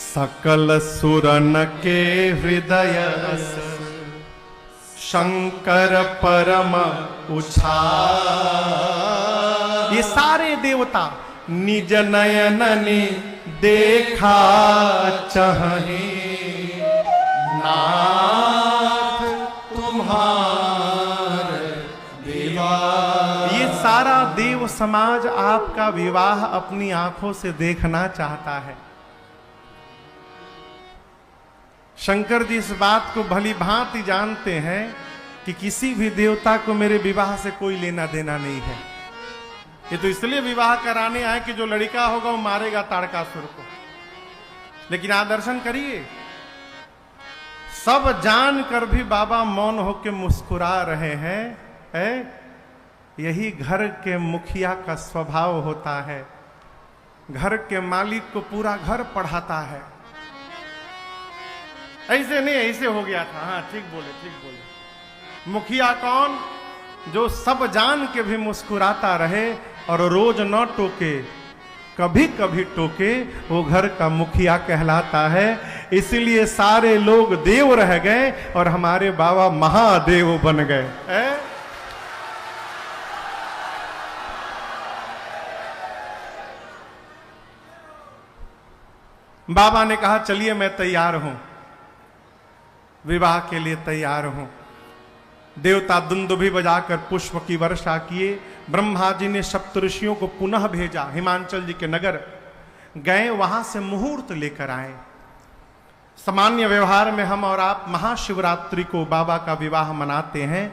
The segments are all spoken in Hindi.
सकल सुरन के हृदय शंकर परम उछाल। ये सारे देवता निज नयननि देखा चाहे नाथ तुम्हारे विवाह। ये सारा देव समाज आपका विवाह अपनी आंखों से देखना चाहता है। शंकर जी इस बात को भली भांति जानते हैं कि किसी भी देवता को मेरे विवाह से कोई लेना देना नहीं है। ये तो इसलिए विवाह कराने आए कि जो लड़का होगा वो मारेगा ताड़कासुर को। लेकिन आप दर्शन करिए, सब जान कर भी बाबा मौन होकर मुस्कुरा रहे हैं। यही घर के मुखिया का स्वभाव होता है। घर के मालिक को पूरा घर पढ़ाता है। ऐसे नहीं, ऐसे हो गया था। हाँ ठीक बोले, ठीक बोले। मुखिया कौन? जो सब जान के भी मुस्कुराता रहे और रोज न टोके, कभी कभी टोके, वो घर का मुखिया कहलाता है। इसीलिए सारे लोग देव रह गए और हमारे बाबा महादेव बन गए। बाबा ने कहा चलिए मैं तैयार हूं, विवाह के लिए तैयार हूं। देवता दुंदुभी बजाकर पुष्प की वर्षा किए। ब्रह्मा जी ने सप्तऋषियों को पुनः भेजा। हिमांचल जी के नगर गए, वहां से मुहूर्त लेकर आए। सामान्य व्यवहार में हम और आप महाशिवरात्रि को बाबा का विवाह मनाते हैं,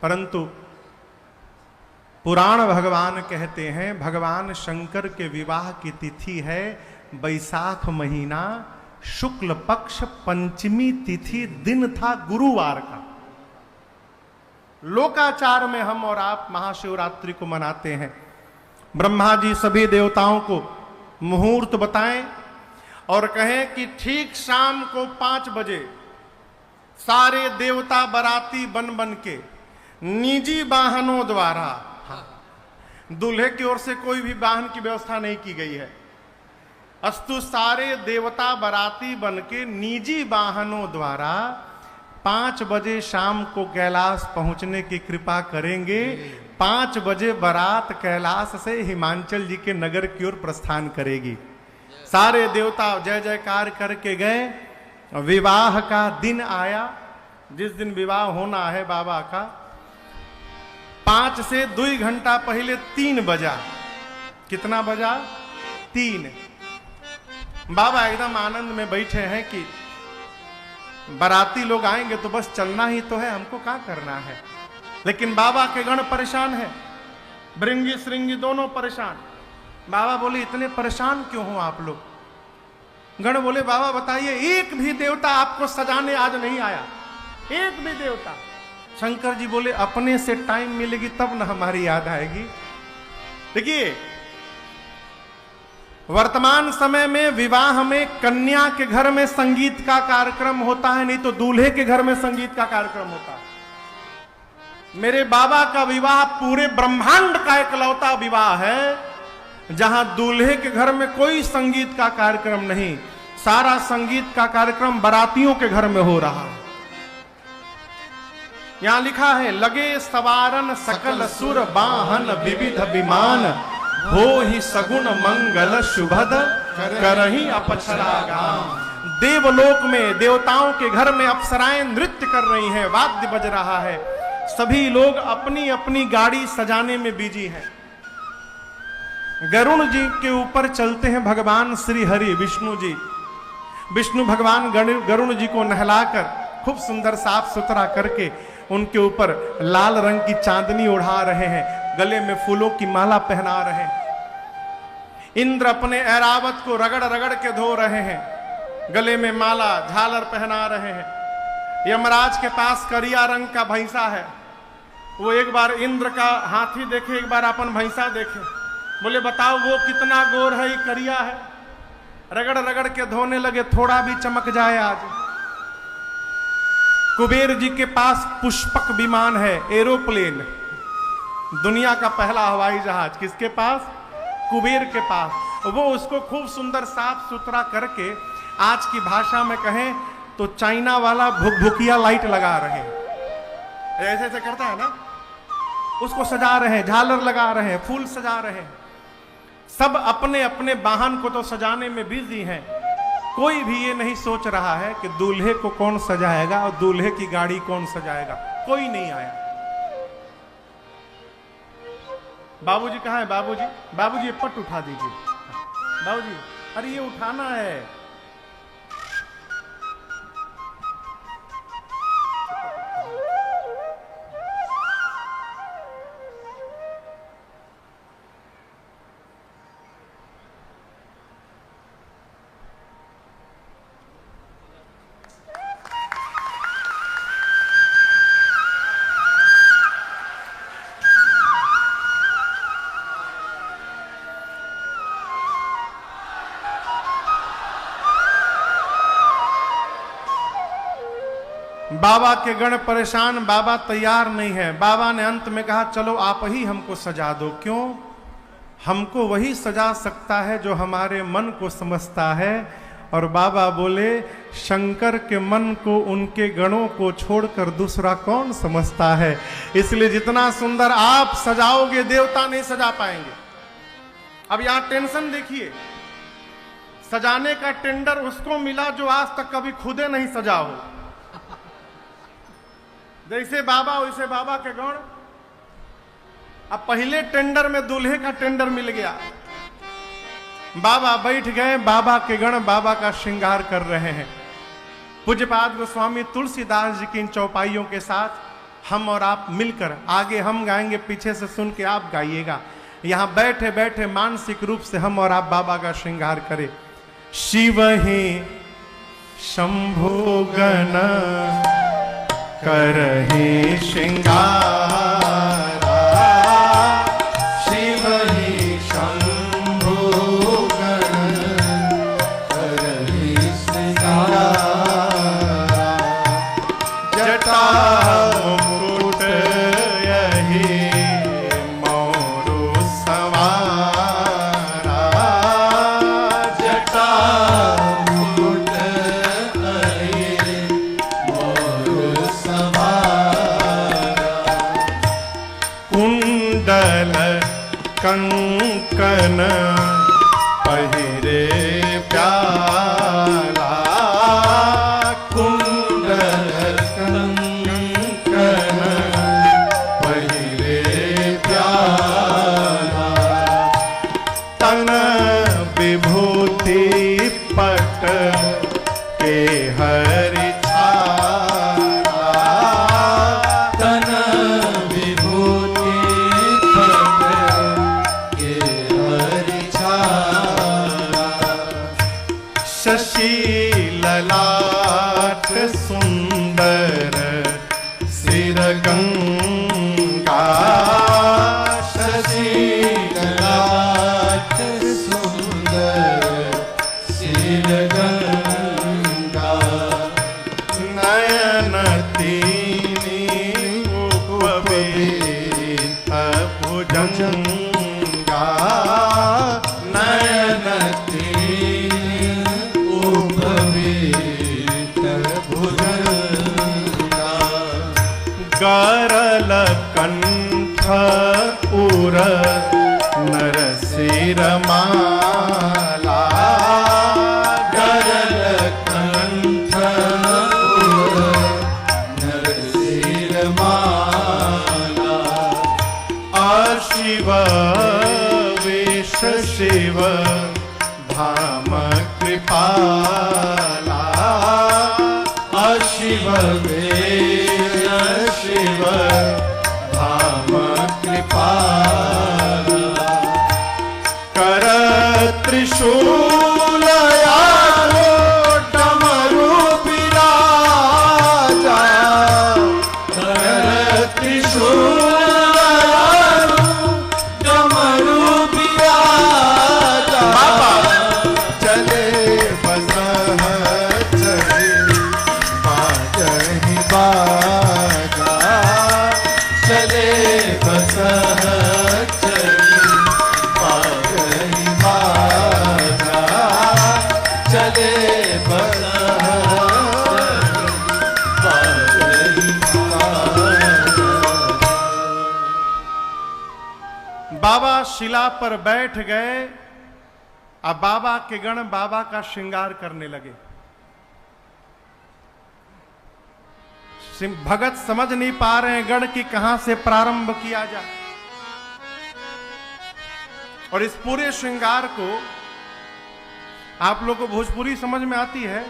परंतु पुराण भगवान कहते हैं भगवान शंकर के विवाह की तिथि है बैसाख महीना, शुक्ल पक्ष पंचमी तिथि, दिन था गुरुवार का। लोकाचार में हम और आप महाशिवरात्रि को मनाते हैं। ब्रह्मा जी सभी देवताओं को मुहूर्त बताएं और कहें कि ठीक शाम को 5 बजे सारे देवता बराती बन बन के निजी वाहनों द्वारा, दूल्हे की ओर से कोई भी वाहन की व्यवस्था नहीं की गई है, अस्तु सारे देवता बराती बन के निजी वाहनों द्वारा 5 बजे शाम को कैलाश पहुंचने की कृपा करेंगे। 5 बजे बारात कैलाश से हिमांचल जी के नगर की ओर प्रस्थान करेगी। सारे देवता जय जयकार करके गए। विवाह का दिन आया, जिस दिन विवाह होना है बाबा का। 5 से 2 घंटा पहले 3 बजा। कितना बजा? 3। बाबा एकदम आनंद में बैठे हैं कि बाराती लोग आएंगे तो बस चलना ही तो है, हमको क्या करना है। लेकिन बाबा के गण परेशान है, भृंगी श्रृंगी दोनों परेशान। बाबा बोले इतने परेशान क्यों हो आप लोग? गण बोले बाबा बताइए, एक भी देवता आपको सजाने आज नहीं आया, एक भी देवता। शंकर जी बोले अपने से टाइम मिलेगी तब न हमारी याद आएगी। देखिए वर्तमान समय में विवाह में कन्या के घर में संगीत का कार्यक्रम होता है, नहीं तो दूल्हे के घर में संगीत का कार्यक्रम होता है। मेरे बाबा का विवाह पूरे ब्रह्मांड का इकलौता विवाह है जहां दूल्हे के घर में कोई संगीत का कार्यक्रम नहीं, सारा संगीत का कार्यक्रम बारातियों के घर में हो रहा है। यहां लिखा है लगे सवारन सकल सुर वाहन विविध विमान, हो ही सगुन मंगल शुभद करही अपछरा गाम। देवलोक में देवताओं के घर में अप्सराएं नृत्य कर रही हैं, वाद्य बज रहा है, सभी लोग अपनी अपनी गाड़ी सजाने में बिजी हैं। गरुण जी के ऊपर चलते हैं भगवान श्री हरि विष्णु जी। विष्णु भगवान गरुण जी को नहलाकर खूब सुंदर साफ सुथरा करके उनके ऊपर लाल रंग की चांदनी उड़ा रहे हैं, गले में फूलों की माला पहना रहे हैं। इंद्र अपने ऐरावत को रगड़ रगड़ के धो रहे हैं, गले में माला झालर पहना रहे हैं। यमराज के पास करिया रंग का भैंसा है, वो एक बार इंद्र का हाथी देखे, एक बार अपन भैंसा देखे, बोले बताओ वो कितना गोर है, ये करिया है। रगड़ रगड़ के धोने लगे, थोड़ा भी चमक जाए आज। कुबेर जी के पास पुष्पक विमान है, एरोप्लेन, दुनिया का पहला हवाई जहाज। किसके पास? कुबेर के पास। वो उसको खूब सुंदर साफ सुथरा करके आज की भाषा में कहें तो चाइना वाला भुकभुकिया लाइट लगा रहे हैं, ऐसे ऐसे करता है ना, उसको सजा रहे हैं, झालर लगा रहे हैं, फूल सजा रहे हैं। सब अपने अपने वाहन को तो सजाने में बिजी हैं। कोई भी ये नहीं सोच रहा है कि दूल्हे को कौन सजाएगा और दूल्हे की गाड़ी कौन सजाएगा। कोई नहीं आया। बाबूजी कहाँ है? बाबूजी, बाबूजी ये पट उठा दीजिए। बाबूजी, अरे ये उठाना है। बाबा के गण परेशान, बाबा तैयार नहीं है। बाबा ने अंत में कहा चलो आप ही हमको सजा दो। क्यों? हमको वही सजा सकता है जो हमारे मन को समझता है। और बाबा बोले शंकर के मन को, उनके गणों को छोड़कर दूसरा कौन समझता है। इसलिए जितना सुंदर आप सजाओगे देवता नहीं सजा पाएंगे। अब यहां टेंशन देखिए, सजाने का टेंडर उसको मिला जो आज तक कभी खुदे नहीं सजा हो। जैसे बाबा वैसे बाबा के गण। अब पहले टेंडर में दूल्हे का टेंडर मिल गया। बाबा बैठ गए, बाबा के गण बाबा का श्रृंगार कर रहे हैं। पूज्यपाद गोस्वामी तुलसीदास जी की इन चौपाइयों के साथ हम और आप मिलकर, आगे हम गाएंगे, पीछे से सुन के आप गाइएगा। यहां बैठे बैठे मानसिक रूप से हम और आप बाबा का श्रृंगार करें। शिव ही शंभो गण करहि श्रृंगारा, शिव ही शंभो गण करहि श्रृंगारा, जटा मुकुट यही मोरु सवारा, जटा मुकुट यही मोरु कुंडल कंकन पहिरे प्याला, कुंडल कंकन पहिरे प्याला, तन विभूति पट के हरि ललाट सुंदर सिर गंगा, शशि ललाट सुंदर सिर गंगा, नयन तीनी उपवीत भुजंगा, नयन गरल कंठ उर नरसिर माला, गरल कंठ उर नरसिर माला, अशिव वेश शिव धाम कृपाला, अशिव शिव धाम कृपाला, कर त्रिशूल यारो डमरू बिराजा, कर त्रिशूल यारो डमरू बिराजा, बाबा चले बसह चले बाजहि बाजा, चले बसह चले बाजहि बाजा, बाबा शिला पर बैठ गए। अब बाबा के गण बाबा का श्रृंगार करने लगे। भगत समझ नहीं पा रहे हैं गण की कहां से प्रारंभ किया जाए। और इस पूरे श्रृंगार को आप लोग को भोजपुरी समझ में आती है?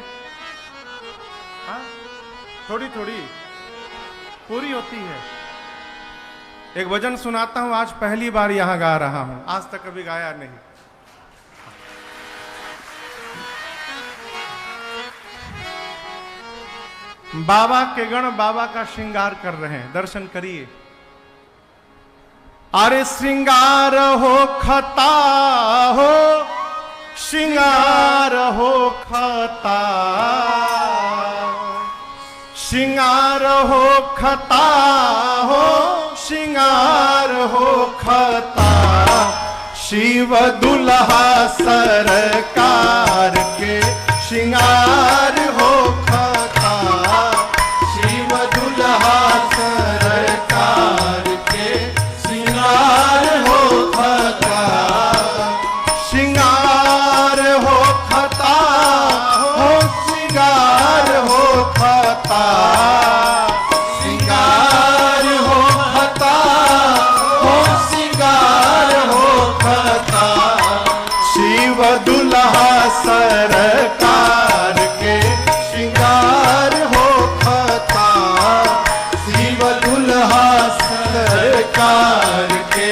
हाँ? थोड़ी थोड़ी पूरी होती है। एक भजन सुनाता हूं, आज पहली बार यहां गा रहा हूं, आज तक कभी गाया नहीं। बाबा के गण बाबा का श्रृंगार कर रहे हैं, दर्शन करिए। अरे श्रृंगार हो खता हो, श्रृंगार हो खता, श्रृंगार हो खता हो, श्रृंगार हो खता। शिव दुल्हा सरकार के श्रृंगार हो खता, शिव दुल्हा सरकार के श्रृंगार हो खता। श्रृंगार हो खता हो, श्रृंगार हो खता, श्रृंगार हो खता हो, श्रृंगार हो खता। शिव दुल्हा सरकार के श्रृंगार हो खता, शिव दुल्हा सरकार के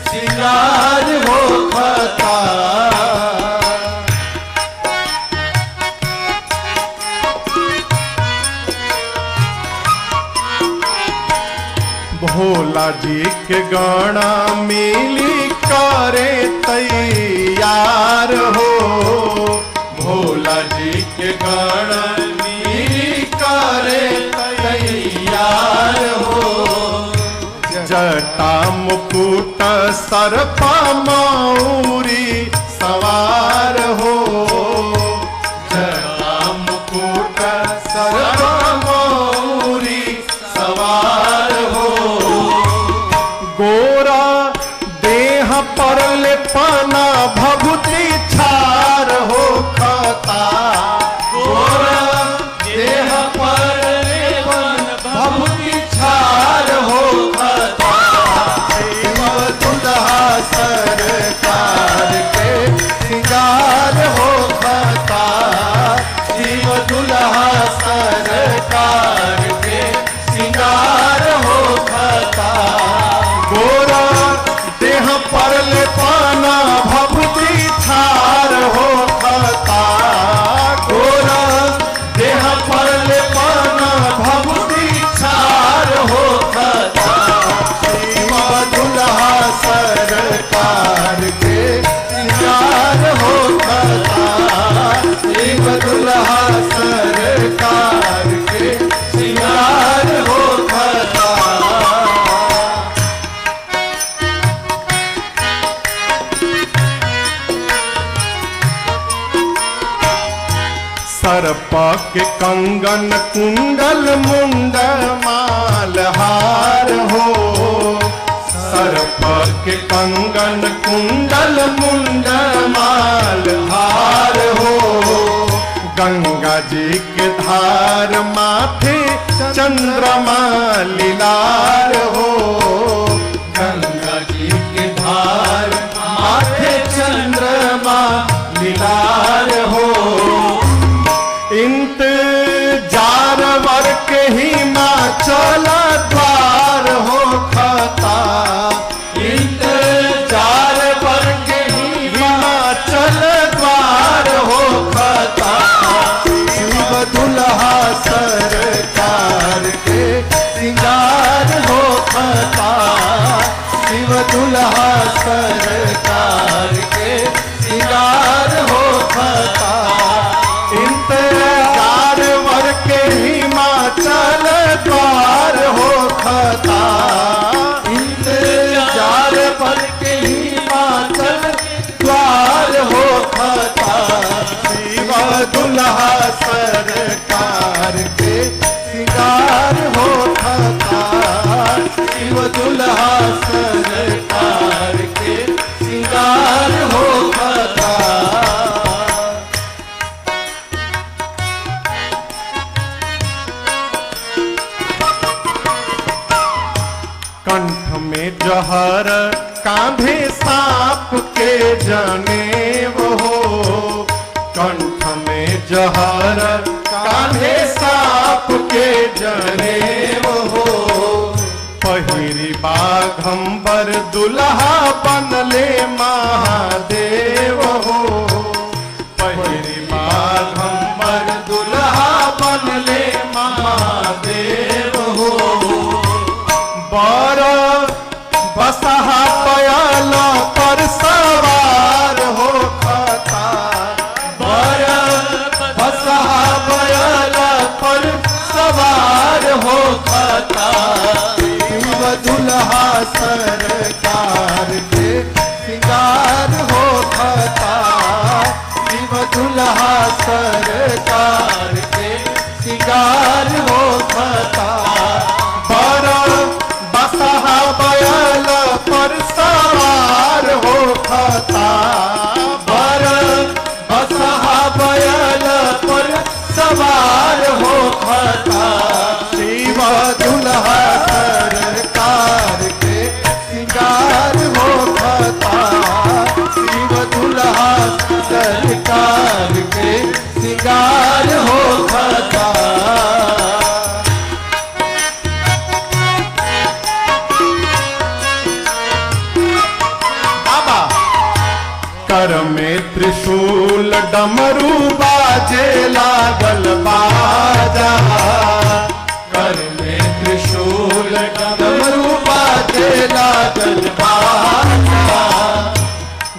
श्रृंगार हो खता। भोला जी के गाना मिली करे तैयार हो, भोला जी के गाना मिली करे तैयार हो। जटा मुकुट सर्प मौरी सवार हो, जटा मुकुट सर्प मौरी सवार हो। गोरा देह पर लेपना भभूति छार हो खता, गोरा देह पर लेपना भभूति छार हो खता। शिव दुल्हा सरकार के श्रृंगार हो खता, शिव दुल्हा सरकार के श्रृंगार हो खता। गोरा देह पर लेपना भभूति छार हो खता, गोरा देह पर लेपना भभूति छार हो खता। शिव दुल्हा सरकार के श्रृंगार हो खता, शिव दुल्हा सरकार के श्रृंगार हो खता। सर्प के कंगन कुंडल मुंड माल हार हो, सर्प के कंगन कुंडल मुंड माल हार हो। गंगा जी के धार माथे चंद्रमा लीलार हो, गंगा जी के धार माथे चंद्रमा लीलार हो। इंतजार वर्क हिमाचल द्वार हो खता, इंतजार वर्क हिमाचल द्वार हो खता। शिव दुल्हा सरकार के श्रृंगार हो खता, शिव दुल्हा सरकार के श्रृंगार हो खता। इंतजार वर्क हिमाचल द्वार हो खता, इंतजार वर्क हिमाचल द्वार हो खता। शिव दुल्हा सरकार के सिंगार होता था। शिव दुल्हा सरकार के सिंगार होता था। कंठ में जहर कांधे सांप के जनेब हो, कंठ में जहर कांधे सांप के जनेब हो। पहिरी बाघंबर दुल्हा बनले महादेव हो, पहिरी बाघंबर दुल्हा बनले महादेव हो। बर बसहा बयल पर सवार हो खता, बर बसहा बयल पर सवार हो खता। शिव दुल्हा सरकार के सिंगार हो खता। शिव दुल्हा सरकार के सिंगार हो खता। बर बसहा बयल पर सवार हो खता, बर बसहा बयल पर सवार हो खता। शिव दुल्हा सरकार के सिंगार हो खता। शिव दुल्हा सरकार के सिंगार हो खता। कर में त्रिशूल डमरू बाजे लागल बाजा, कर में त्रिशूल डमरू बाजे लागल बाजा।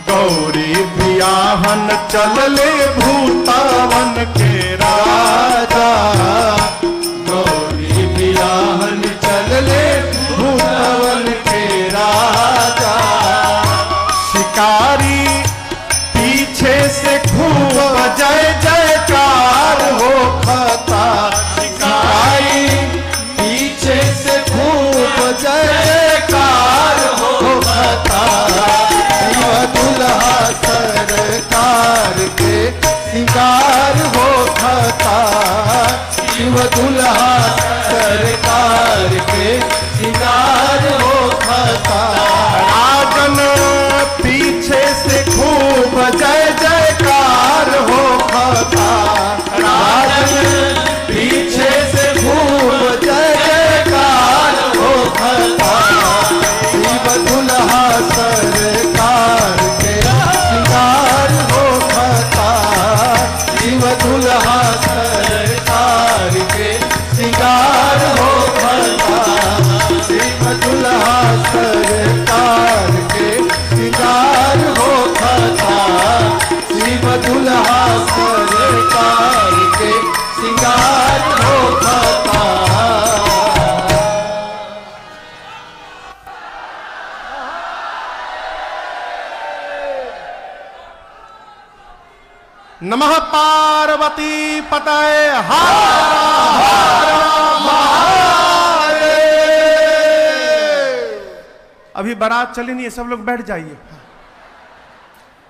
गौरी बियाहन चलले भूतावन के राजा, गौरी बियाहन चलले भूतावन के राजा। शिकारी पीछे से खूब जय जयकार हो खता, शिकारी पीछे से खूब जय जयकार हो खता। शिव दुल्हा सरकार के सिंगार हो खता। शिव दुल्हा सरकार के सिंगार हो खता। राजन पीछे से खूब जय जयकार हो खता, राजन पीछे से खूब जय जयकार हो खता। शिव दुल्हा सरकार के सिंगार हो खता। शिव दुल्हा सरकार के सिंगार हो खता। शिव दुल्हा सरकार के सिंगार हो खता। शिव दुल्हा सरकार के सिंगार हो खता। नमः पार्वती पतये हर महादेव। अभी बारात चली नहीं है, सब लोग बैठ जाइए,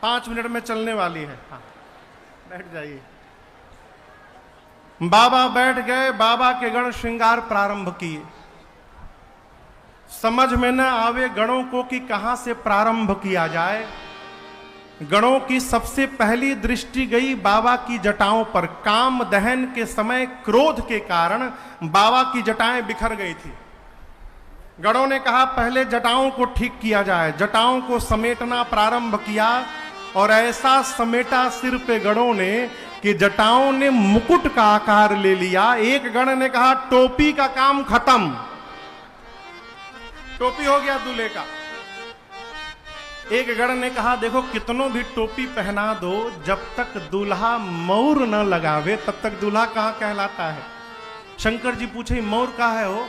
5 मिनट में चलने वाली है। हाँ, बैठ जाइए। बाबा बैठ गए, बाबा के गण श्रृंगार प्रारंभ किए। समझ में न आवे गणों को कि कहां से प्रारंभ किया जाए। गणों की सबसे पहली दृष्टि गई बाबा की जटाओं पर। काम दहन के समय क्रोध के कारण बाबा की जटाएं बिखर गई थी। गणों ने कहा पहले जटाओं को ठीक किया जाए। जटाओं को समेटना प्रारंभ किया और ऐसा समेटा सिर पे गणों ने कि जटाओं ने मुकुट का आकार ले लिया। एक गण ने कहा टोपी का काम खत्म, टोपी हो गया दूल्हे का। एक गण ने कहा देखो कितनों भी टोपी पहना दो, जब तक दूल्हा मौर न लगावे तब तक दूल्हा कहाँ कहलाता है। शंकर जी पूछे मौर कहाँ है हो?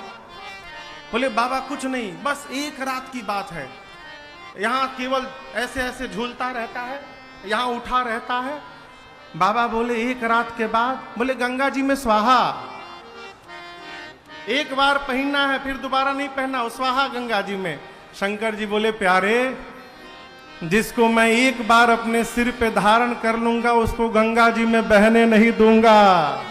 बोले बाबा कुछ नहीं, बस एक रात की बात है। यहाँ केवल ऐसे ऐसे झूलता रहता है, यहाँ उठा रहता है बाबा बोले एक रात के बाद, बोले गंगा जी में स्वाहा, एक बार पहनना है फिर दोबारा नहीं पहनना, स्वाहा गंगा जी में। शंकर जी बोले प्यारे, जिसको मैं एक बार अपने सिर पे धारण कर लूंगा उसको गंगा जी में बहने नहीं दूंगा।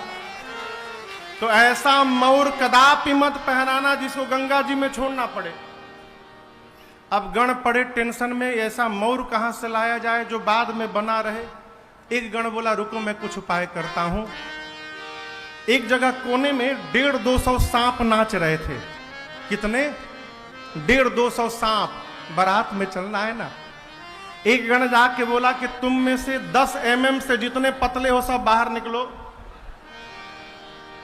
तो ऐसा मौर कदापि मत पहनाना जिसको गंगा जी में छोड़ना पड़े। अब गण पड़े टेंशन में, ऐसा मौर कहां से लाया जाए जो बाद में बना रहे। एक गण बोला रुको मैं कुछ उपाय करता हूं। एक जगह कोने में 150-200 सांप नाच रहे थे। कितने? 150-200 सांप। बारात में चलना है ना। एक गण जाके बोला कि तुम में से 10 mm से जितने पतले हो सब बाहर निकलो,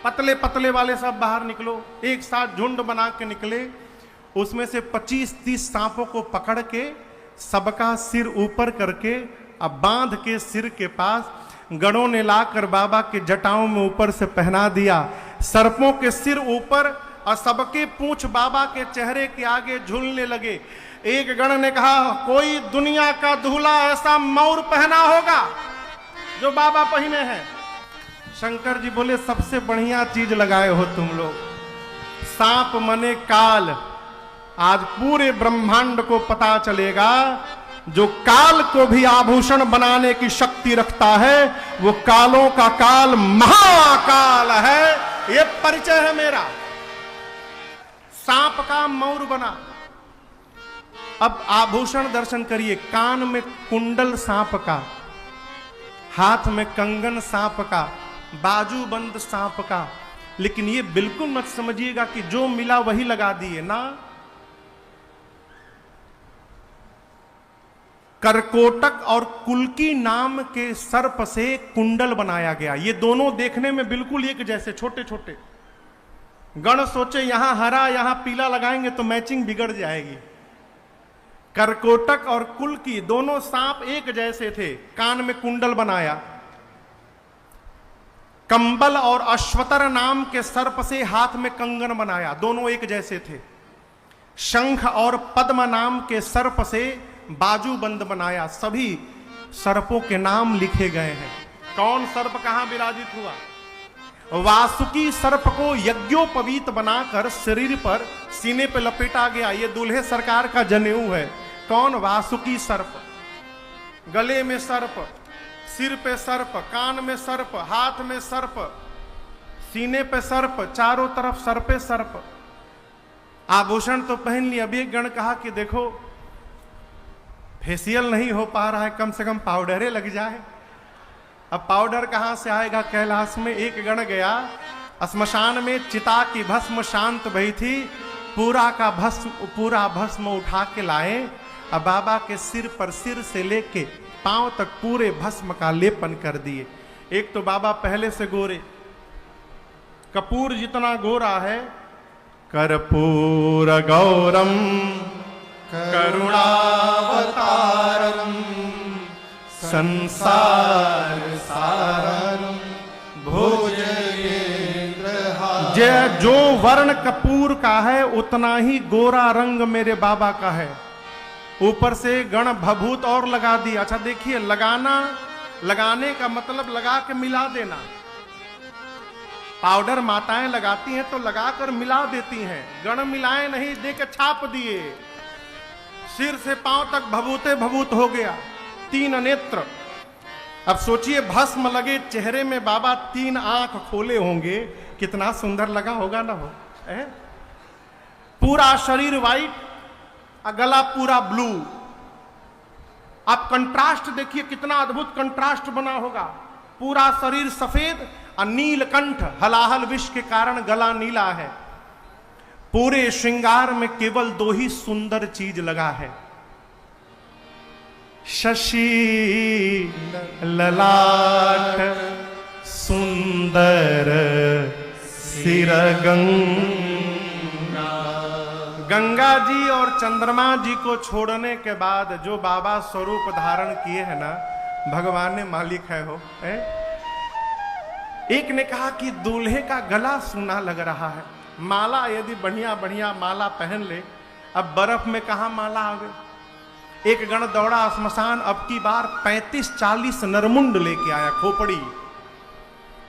पतले पतले वाले सब बाहर निकलो। एक साथ झुंड बना के निकले। उसमें से 25-30 सांपों को पकड़ के सबका सिर ऊपर करके अब बांध के सिर के पास गणों ने लाकर बाबा के जटाओं में ऊपर से पहना दिया। सर्पों के सिर ऊपर और सबके पूंछ बाबा के चेहरे के आगे झूलने लगे। एक गण ने कहा कोई दुनिया का दूल्हा ऐसा मौर पहना होगा जो बाबा पहने हैं। शंकर जी बोले सबसे बढ़िया चीज लगाए हो तुम लोग, सांप मने काल। आज पूरे ब्रह्मांड को पता चलेगा जो काल को भी आभूषण बनाने की शक्ति रखता है वो कालों का काल महाकाल है। ये परिचय है मेरा। सांप का मौर बना। अब आभूषण दर्शन करिए, कान में कुंडल सांप का, हाथ में कंगन सांप का, बाजूबंद सांप का। लेकिन ये बिल्कुल मत समझिएगा कि जो मिला वही लगा दिए ना। करकोटक और कुल्की नाम के सर्प से कुंडल बनाया गया। ये दोनों देखने में बिल्कुल एक जैसे, छोटे छोटे। गण सोचे यहां हरा यहां पीला लगाएंगे तो मैचिंग बिगड़ जाएगी। करकोटक और कुल्की दोनों सांप एक जैसे थे। कान में कुंडल बनाया। कंबल और अश्वतर नाम के सर्प से हाथ में कंगन बनाया, दोनों एक जैसे थे। शंख और पद्म नाम के सर्प से बाजूबंद बनाया। सभी सर्पों के नाम लिखे गए हैं। कौन सर्प कहां विराजित हुआ? वासुकी सर्प को यज्ञोपवीत बनाकर शरीर पर सीने पर लपेटा गया। ये दूल्हे सरकार का जनेऊ है। कौन? वासुकी सर्प। गले में सर्प, सिर पे सर्प, कान में सर्प, हाथ में सर्प, सीने पे सर्प, चारों तरफ सर्पे सर्प। आभूषण तो पहन लिया। अभी एक गण कहा कि देखो फेशियल नहीं हो पा रहा है, कम से कम पाउडरे लग जाए। अब पाउडर कहां से आएगा? कैलाश में एक गण गया, श्मशान में चिता की भस्म शांत भई थी, पूरा भस्म उठा के लाए। अब बाबा के सिर पर, सिर से लेके पांव तक पूरे भस्म का लेपन कर दिए। एक तो बाबा पहले से गोरे, कपूर जितना गोरा है। कर्पूर गौरम करुणावतारम संसार सारम भोजनेन्द्र। जो वर्ण कपूर का है उतना ही गोरा रंग मेरे बाबा का है। ऊपर से गण भभूत और लगा दी। अच्छा देखिए, लगाने का मतलब लगा के मिला देना। पाउडर माताएं लगाती हैं तो लगाकर मिला देती हैं। गण मिलाए नहीं, दे के छाप दिए। सिर से पांव तक भभूते भभूत हो गया। 3 नेत्र। अब सोचिए भस्म लगे चेहरे में, बाबा 3 आंख खोले होंगे, कितना सुंदर लगा होगा ना हो। पूरा शरीर व्हाइट, गला पूरा ब्लू। आप कंट्रास्ट देखिए, कितना अद्भुत कंट्रास्ट बना होगा। पूरा शरीर सफेद और नीलकंठ, हलाहल विष के कारण गला नीला है। पूरे श्रृंगार में केवल 2 ही सुंदर चीज लगा है, शशि ललाट सुंदर सिरगंगा। गंगा जी और चंद्रमा जी को छोड़ने के बाद जो बाबा स्वरूप धारण किए हैं ना, भगवान ने मालिक है हो। एक ने कहा कि दूल्हे का गला सूना लग रहा है। माला यदि बढ़िया बढ़िया माला पहन ले, अब बर्फ में कहा माला आ गई। एक गण दौड़ा श्मशान, अब की बार 35-40 नरमुंड लेके आया, खोपड़ी,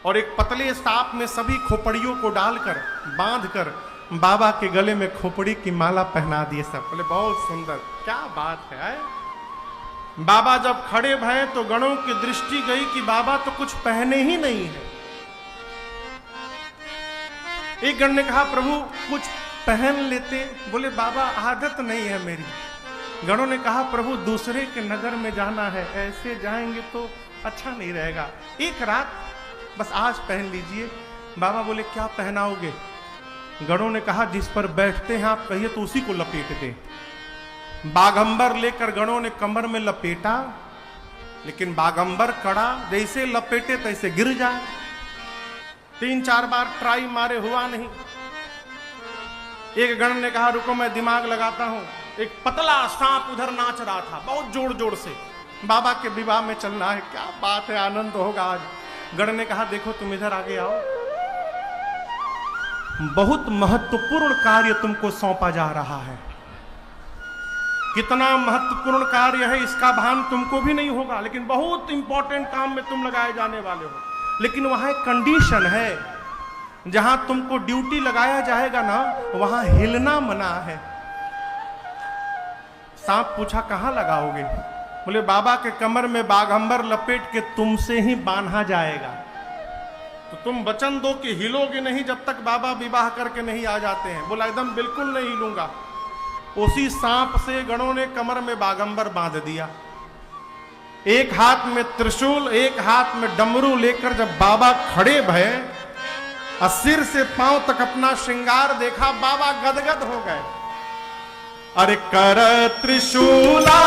और एक पतले सांप में सभी खोपड़ियों को डालकर बांधकर बाबा के गले में खोपड़ी की माला पहना दिए सब। बोले बहुत सुंदर, क्या बात है। बाबा जब खड़े भये तो गणों की दृष्टि गई कि बाबा तो कुछ पहने ही नहीं है। एक गण ने कहा प्रभु कुछ पहन लेते। बोले बाबा आदत नहीं है मेरी। गणों ने कहा प्रभु दूसरे के नगर में जाना है, ऐसे जाएंगे तो अच्छा नहीं रहेगा, एक रात बस आज पहन लीजिए। बाबा बोले क्या पहनाओगे? गणों ने कहा जिस पर बैठते हैं आप कहिए तो उसी को लपेट दे। बागंबर लेकर गणों ने कमर में लपेटा, लेकिन बागंबर कड़ा, जैसे लपेटे तैसे गिर जाए। 3-4 बार ट्राई मारे, हुआ नहीं। एक गण ने कहा रुको मैं दिमाग लगाता हूं। एक पतला सांप उधर नाच रहा था बहुत जोर जोर से, बाबा के विवाह में चलना है, क्या बात है, आनंद होगा आज। गण ने कहा देखो तुम इधर आगे आओ, बहुत महत्वपूर्ण कार्य तुमको सौंपा जा रहा है। कितना महत्वपूर्ण कार्य है इसका भान तुमको भी नहीं होगा, लेकिन बहुत इंपॉर्टेंट काम में तुम लगाए जाने वाले हो। लेकिन वहां एक कंडीशन है, जहां तुमको ड्यूटी लगाया जाएगा ना वहां हिलना मना है। सांप पूछा कहां लगाओगे? बोले बाबा के कमर में बागंबर लपेट के तुमसे ही बांधा जाएगा, तो तुम वचन दो कि हिलोगे नहीं जब तक बाबा विवाह करके नहीं आ जाते हैं। बोला एकदम बिल्कुल नहीं हिलूंगा। उसी सांप से गणों ने कमर में बागंबर बांध दिया। एक हाथ में त्रिशूल, एक हाथ में डमरू लेकर जब बाबा खड़े भये, सिर से पांव तक अपना श्रृंगार देखा, बाबा गदगद हो गए। अरे कर त्रिशूला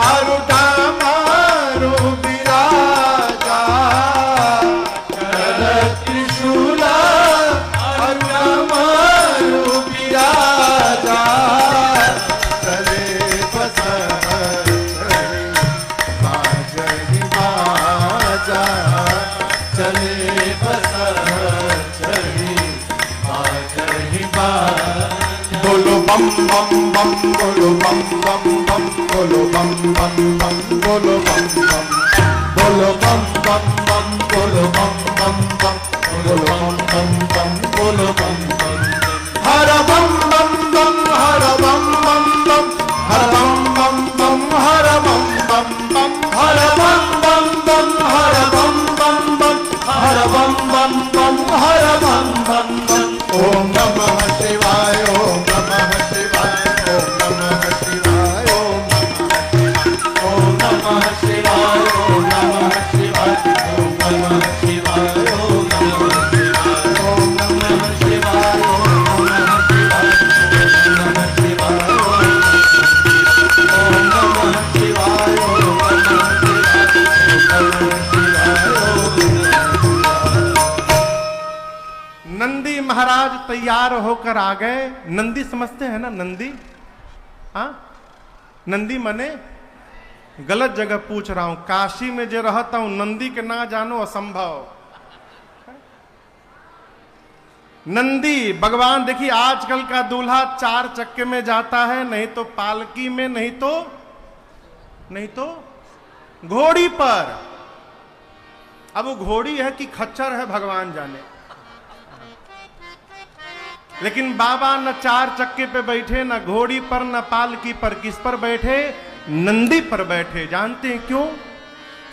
आरुडा मारो विराजा, कर त्रिशूला आरुडा मारो विराजा, चले बसर बाजही बाजा, चले बसर बाजही बाजा। बोलो बम बम बम, बोलो बम बम बम, बोलो बम बम बम, बोलो बम बम, बोलो बम बम बम, बोलो बम बम बम, बोलो बम बम बम, बोलो बम बम। हर बम बम बम, हर बम बम बम, हर बम बम बम, हर बम बम बम, हर बम बम बम, हर बम बम बम, हर बम बम बम, हर बम बम बम। ओम नमः शिवाय, ओम नमः शिवाय, ओम नमः शिवाय, ओम नमः शिवाय, ओम नमः शिवाय, ओम नमः शिवाय, ओम नमः शिवाय, ओम नमः शिवाय, ओम नमः शिवाय, ओम नमः शिवाय, ओम नमः शिवाय, ओम नमः शिवाय। नंदी महाराज तैयार होकर आ गए। नंदी समझते हैं ना, नंदी, हाँ नंदी मने गलत जगह पूछ रहा हूं, काशी में जो रहता हूं नंदी के ना जानो असंभव। नंदी भगवान, देखिए आजकल का दूल्हा 4 चक्के में जाता है, नहीं तो पालकी में, नहीं तो घोड़ी पर। अब वो घोड़ी है कि खच्चर है भगवान जाने। लेकिन बाबा न 4 चक्के पे बैठे, न घोड़ी पर, न पालकी पर, किस पर बैठे? नंदी पर बैठे। जानते हैं क्यों?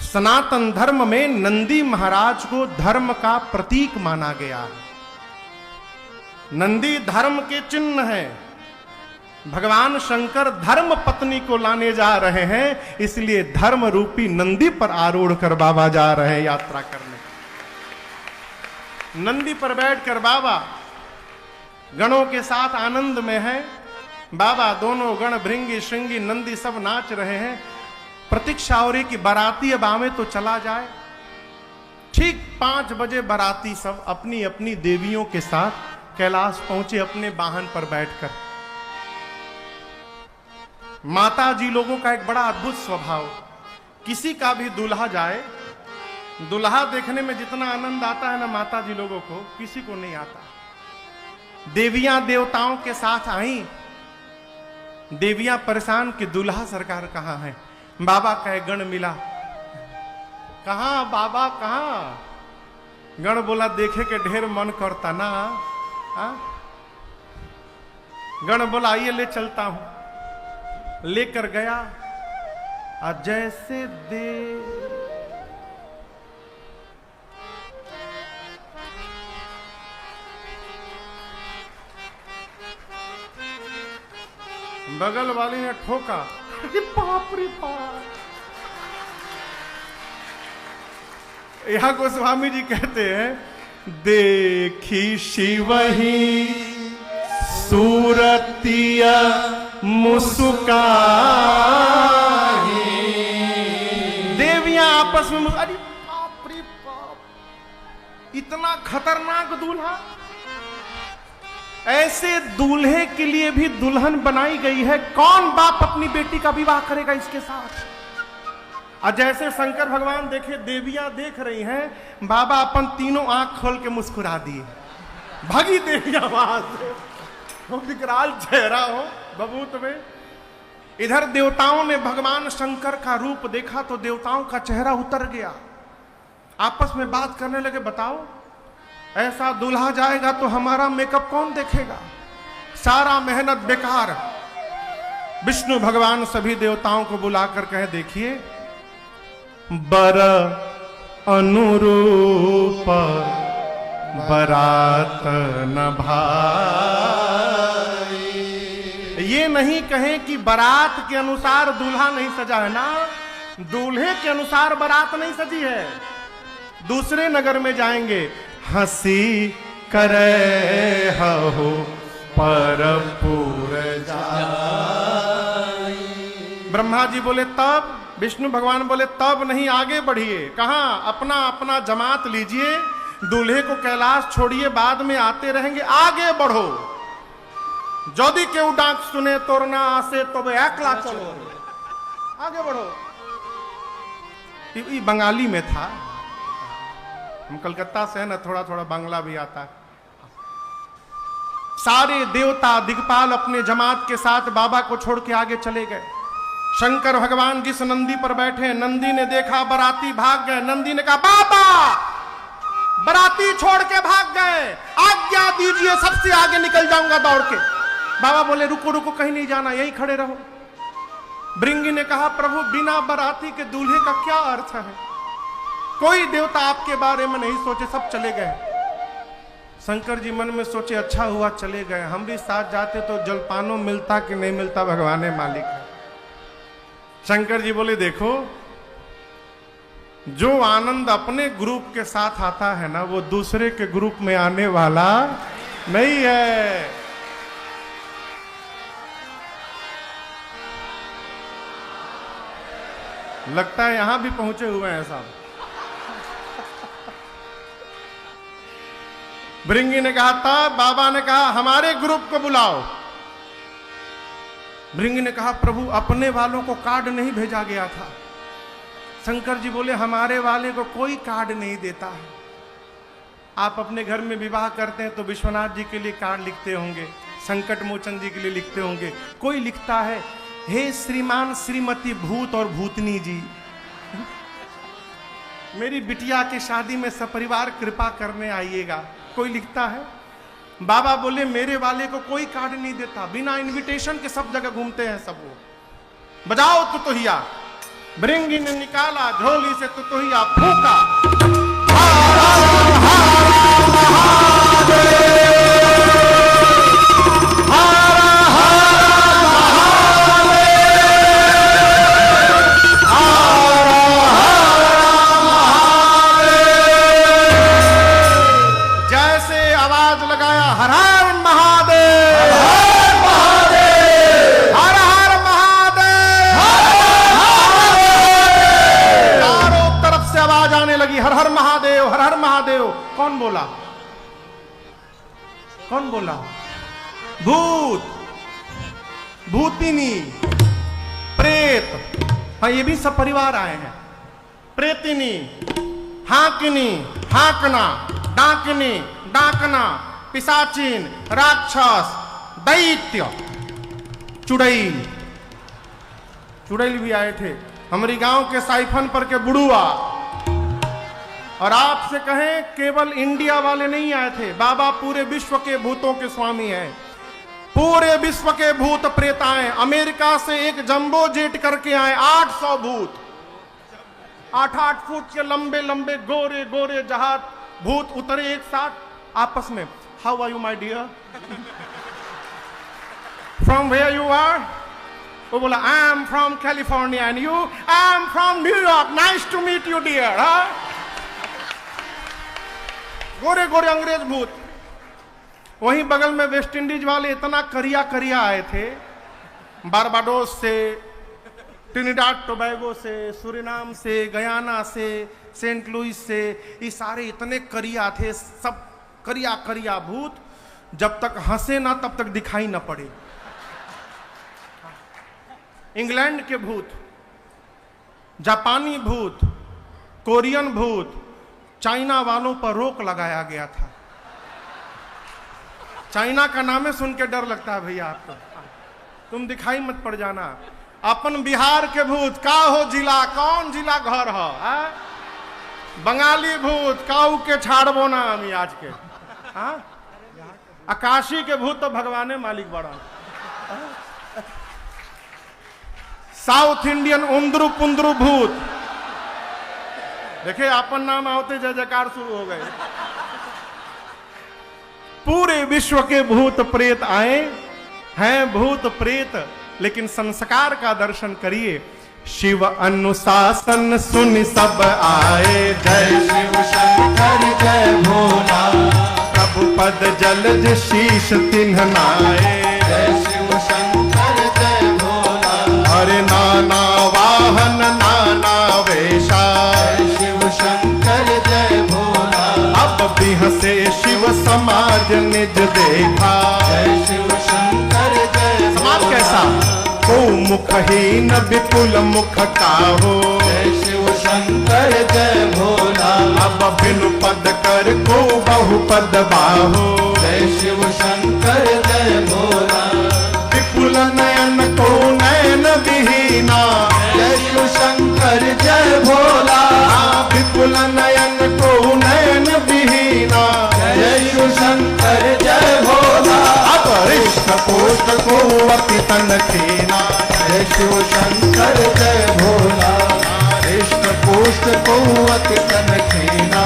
सनातन धर्म में नंदी महाराज को धर्म का प्रतीक माना गया है। नंदी धर्म के चिन्ह है। भगवान शंकर धर्म पत्नी को लाने जा रहे हैं, इसलिए धर्म रूपी नंदी पर आरूढ़ कर बाबा जा रहे हैं यात्रा करने। नंदी पर बैठकर बाबा गणों के साथ आनंद में है। बाबा दोनों गण, भृंगी श्रृंगी नंदी सब नाच रहे हैं। प्रतीक्षा हो रही कि बाराती अब आवे तो चला जाए। ठीक 5 बजे बाराती सब अपनी अपनी देवियों के साथ कैलाश पहुंचे, अपने वाहन पर बैठकर। माता जी लोगों का एक बड़ा अद्भुत स्वभाव, किसी का भी दूल्हा जाए, दूल्हा देखने में जितना आनंद आता है ना माता जी लोगों को, किसी को नहीं आता। देवियां देवताओं के साथ आई, देवियां परेशान कि दूल्हा सरकार कहाँ है। बाबा कहे गण मिला। कहाँ बाबा कहाँ? गण बोला देखे के ढेर मन करता ना। हा? गण बोला आइए ले चलता हूं। लेकर गया और जैसे दे बगल वाली ने ठोका। अरे बाप रे बाप। यहां गोस्वामी जी कहते हैं देखी शिवही सूरतिया मुस्काही। देवियां आपस में अरे बाप रे बाप, इतना खतरनाक दूल्हा। ऐसे दूल्हे के लिए भी दुल्हन बनाई गई है। कौन बाप अपनी बेटी का विवाह करेगा इसके साथ? और जैसे शंकर भगवान देखे देवियां देख रही हैं, बाबा अपन तीनों आंख खोल के मुस्कुरा दिए। भागी देवियां वहां से, विकराल चेहरा हो बबूत में। इधर देवताओं ने भगवान शंकर का रूप देखा तो देवताओं का चेहरा उतर गया। आपस में बात करने लगे, बताओ ऐसा दूल्हा जाएगा तो हमारा मेकअप कौन देखेगा? सारा मेहनत बेकार। विष्णु भगवान सभी देवताओं को बुलाकर कहे देखिए बर अनुरूप बरात न भाई। ये नहीं कहें कि बारात के अनुसार दूल्हा नहीं सजा है ना, दूल्हे के अनुसार बारात नहीं सजी है। दूसरे नगर में जाएंगे, हंसी करे हो पर पूर जाई। ब्रह्मा जी बोले तब, विष्णु भगवान बोले तब नहीं, आगे बढ़िए। कहां? अपना अपना जमात लीजिए, दूल्हे को कैलाश छोड़िए, बाद में आते रहेंगे, आगे बढ़ो। यदि केहू डाक सुने तोरना आसे तो एकला चलो, आगे बढ़ो। ये बंगाली में था, हम कलकत्ता से है ना, थोड़ा थोड़ा बांग्ला भी आता है। सारे देवता दिग्पाल अपने जमात के साथ बाबा को छोड़ के आगे चले गए। शंकर भगवान जिस नंदी पर बैठे, नंदी ने देखा बराती भाग गए। नंदी ने कहा बाबा बराती छोड़ के भाग गए, आज्ञा दीजिए, सबसे आगे निकल जाऊंगा दौड़ के। बाबा बोले रुको रुको, कहीं नहीं जाना, यहीं खड़े रहो। भृंगी ने कहा प्रभु बिना बराती के दूल्हे का क्या अर्थ है? कोई देवता आपके बारे में नहीं सोचे, सब चले गए। शंकर जी मन में सोचे अच्छा हुआ चले गए, हम भी साथ जाते तो जलपानों मिलता कि नहीं मिलता, भगवान है मालिक है। शंकर जी बोले देखो, जो आनंद अपने ग्रुप के साथ आता है ना, वो दूसरे के ग्रुप में आने वाला नहीं है। लगता है यहां भी पहुंचे हुए हैं साहब। भृंगी ने कहा था, बाबा ने कहा हमारे ग्रुप को बुलाओ। भृंगी ने कहा प्रभु अपने वालों को कार्ड नहीं भेजा गया था। शंकर जी बोले हमारे वाले को कोई कार्ड नहीं देता है। आप अपने घर में विवाह करते हैं तो विश्वनाथ जी के लिए कार्ड लिखते होंगे, संकट मोचन जी के लिए लिखते होंगे, कोई लिखता है हे श्रीमान श्रीमती भूत और भूतनी जी, मेरी बिटिया की शादी में सपरिवार कृपा करने आइएगा, कोई लिखता है? बाबा बोले मेरे वाले को कोई कार्ड नहीं देता, बिना इनविटेशन के सब जगह घूमते हैं सब वो। बजाओ तुतुहिया। भृंगी ने निकाला झोली से तुतुहिया, फूका। कौन बोला? कौन बोला? भूत, भूतिनी, प्रेत, हाँ ये भी सब परिवार आए हैं। प्रेतिनी, हाकिनी, हाकना, डाकिनी, डाकना, पिशाचिन, राक्षस, दैत्य, चुड़ैल, चुड़ैल भी आए थे। हमारी गांव के साइफन पर के बुढ़ुआ। और आपसे कहें केवल इंडिया वाले नहीं आए थे, बाबा पूरे विश्व के भूतों के स्वामी हैं। पूरे विश्व के भूत प्रेत आए। अमेरिका से एक जंबो जेट करके आए, 800 भूत, 8-8 फुट के लंबे लंबे गोरे गोरे जहाज भूत उतरे एक साथ आपस में। How are you my dear, from where you are? वो बोला I am from California and you? I am from New York, nice to meet you dear. गोरे गोरे अंग्रेज भूत। वहीं बगल में वेस्ट इंडीज वाले इतना करिया करिया आए थे, बारबाडोस से, ट्रिनिडाड टोबैगो से, सुरिनाम से, गयाना से, सेंट लुइस से। ये सारे इतने करिया थे, सब करिया करिया भूत। जब तक हंसे ना तब तक दिखाई ना पड़े। इंग्लैंड के भूत, जापानी भूत, कोरियन भूत, चाइना वालों पर रोक लगाया गया था। चाइना का नाम सुन के डर लगता है भैया आपको, तुम दिखाई मत पड़ जाना। अपन बिहार के भूत, का हो जिला, कौन जिला घर हो? बंगाली भूत, काऊ के छाड़बो ना हमी आज के। आकाशी के भूत तो भगवाने मालिक बड़ा। साउथ इंडियन उंदरू पुंदरू भूत, देखिए अपन नाम आते जय जयकार शुरू हो गए। पूरे विश्व के भूत प्रेत आए हैं, भूत प्रेत, लेकिन संस्कार का दर्शन करिए। शिव अनुशासन सुन सब आए, जय शिव शंकर जय भोला। प्रभु पद जलज शीश तिन्ह नाए, जय शिव शंकर जय भोला। हरे नाना वाहन नाना वेशा, जय शिव शंकर जय भोला। अब बिहसे शिव समाज निज देखा, जय शिव शंकर जय। समाज कैसा? को मुखहीन विपुल मुख काहो, जय शिव शंकर जय भोला। अब बिनु पद कर को बहु पद बाहो, जय शिव शंकर जय भोला। विपुल नयन को नयन विहीना, जय शिव शंकर जय भोला। विपुल नयन को नयन विहीना, जय शिव शंकर जय भोला। अब हृष्ट पुष्ट को अति तन खीना, जय शिव शंकर जय भोला। हृष्ट पुष्ट को अति तन खीना,